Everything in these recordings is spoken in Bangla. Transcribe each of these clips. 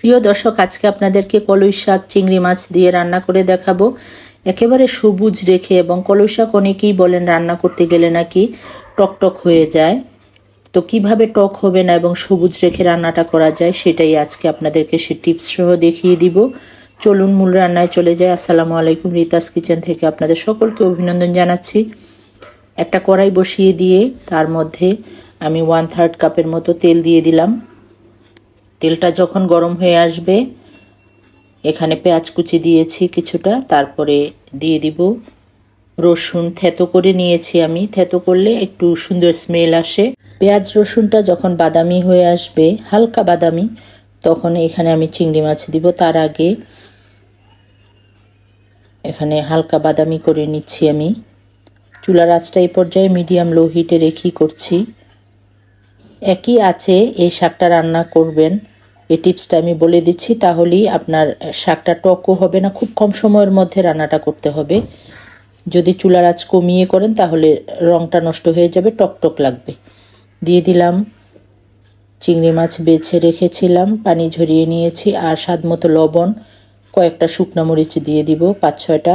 প্রিয় দর্শক, আজকে আপনাদেরকে কলই শাক চিংড়ি মাছ দিয়ে রান্না করে দেখাবো। একেবারে সবুজ রেখে, এবং কলই শাক অনেকেই বলেন রান্না করতে গেলে নাকি টকটক হয়ে যায়। তো কিভাবে টক হবে না এবং সবুজ রেখে রান্নাটা করা যায় সেটাই আজকে আপনাদেরকে সে টিপস সহ দেখিয়ে দিব। চলুন মূল রান্নায় চলে যায়। আসসালামু আলাইকুম, রিতাস কিচেন থেকে আপনাদের সকলকে অভিনন্দন জানাচ্ছি। একটা কড়াই বসিয়ে দিয়ে তার মধ্যে আমি 1/3 কাপের মতো তেল দিয়ে দিলাম। তেলটা যখন গরম হয়ে আসবে, এখানে পেঁয়াজ কুচি দিয়েছি কিছুটা, তারপরে দিয়ে দিব রসুন। থেতো করে নিয়েছি আমি, থেতো করলে একটু সুন্দর স্মেল আসে। পেঁয়াজ রসুনটা যখন বাদামি হয়ে আসবে, হালকা বাদামি, তখন এখানে আমি চিংড়ি মাছ দিব। তার আগে এখানে হালকা বাদামি করে নিচ্ছি আমি। চুলার আঁচটা এই পর্যায়ে মিডিয়াম লো হিটে রেখেই করছি। একই আছে এই শাকটা রান্না করবেন, এই টিপসটা আমি বলে দিচ্ছি, তাহলেই আপনার শাকটা টকও হবে না। খুব কম সময়ের মধ্যে রান্নাটা করতে হবে। যদি চুলার আঁচ কমিয়ে করেন তাহলে রঙটা নষ্ট হয়ে যাবে, টকটক লাগবে। দিয়ে দিলাম চিংড়ি মাছ বেছে রেখেছিলাম, পানি ঝরিয়ে নিয়েছি, আর স্বাদ মতো লবণ, কয়েকটা শুকনো মরিচ দিয়ে দিব, 5-6টা।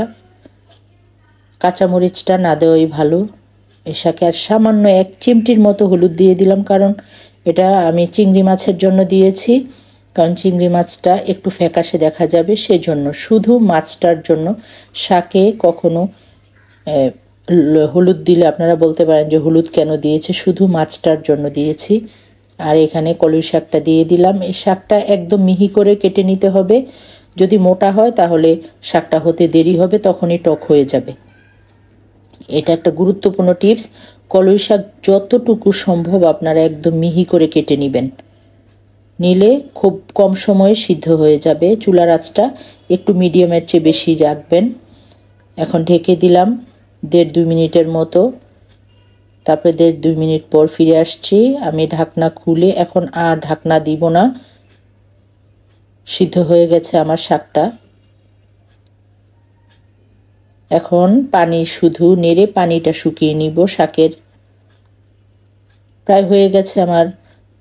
কাঁচামরিচটা না দেওয়াই ভালো এই শাকে। আর সামান্য 1 চিমটির মতো হলুদ দিয়ে দিলাম, কারণ এটা আমি চিংড়ি মাছের জন্য দিয়েছি, কারণ চিংড়ি মাছটা একটু ফ্যাকাশে দেখা যাবে, সেজন্য। শুধু মাছটার জন্য। শাকে কখনো হলুদ দিলে আপনারা বলতে পারেন যে হলুদ কেন দিয়েছে, শুধু মাছটার জন্য দিয়েছি। আর এখানে কলই শাকটা দিয়ে দিলাম। এই শাকটা একদম মিহি করে কেটে নিতে হবে। যদি মোটা হয় তাহলে শাকটা হতে দেরি হবে, তখনই টক হয়ে যাবে। এটা একটা গুরুত্বপূর্ণ টিপস। কলই শাক যতটুকু সম্ভব আপনারা একদম মিহি করে কেটে নেবেন, নিলে খুব কম সময়ে সিদ্ধ হয়ে যাবে। চুলার আঁচটা একটু মিডিয়ামের চেয়ে বেশি রাখবেন। এখন ঢেকে দিলাম 1.5-2 মিনিটের মতো। তারপরে 1.5-2 মিনিট পর ফিরে আসছি আমি ঢাকনা খুলে। এখন আর ঢাকনা দিব না, সিদ্ধ হয়ে গেছে আমার শাকটা। এখন পানি শুধু নেড়ে পানিটা শুকিয়ে নিব শাকের। প্রায় হয়ে গেছে আমার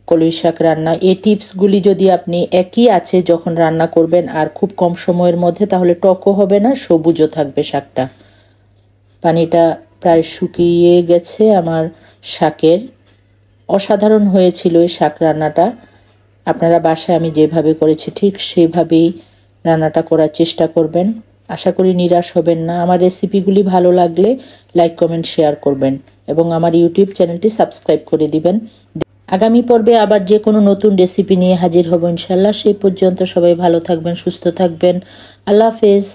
কলই শাক রান্না। এই টিপসগুলি যদি আপনি একই আছে যখন রান্না করবেন আর খুব কম সময়ের মধ্যে, তাহলে টকও হবে না, সবুজও থাকবে শাকটা। পানিটা প্রায় শুকিয়ে গেছে আমার শাকের। অসাধারণ হয়েছিল এই শাক রান্নাটা। আপনারা বাসায় আমি যেভাবে করেছি ঠিক সেভাবেই রান্নাটা করার চেষ্টা করবেন। আশা করি নিরাশ হবেন না। আমার রেসিপিগুলি ভালো লাগলে লাইক, কমেন্ট, শেয়ার করবেন এবং আমার ইউটিউব চ্যানেলটি সাবস্ক্রাইব করে দিবেন। আগামী পর্বে আবার যে কোনো নতুন রেসিপি নিয়ে হাজির হব ইনশাল্লাহ। সেই পর্যন্ত সবাই ভালো থাকবেন, সুস্থ থাকবেন। আল্লাহ হাফেজ।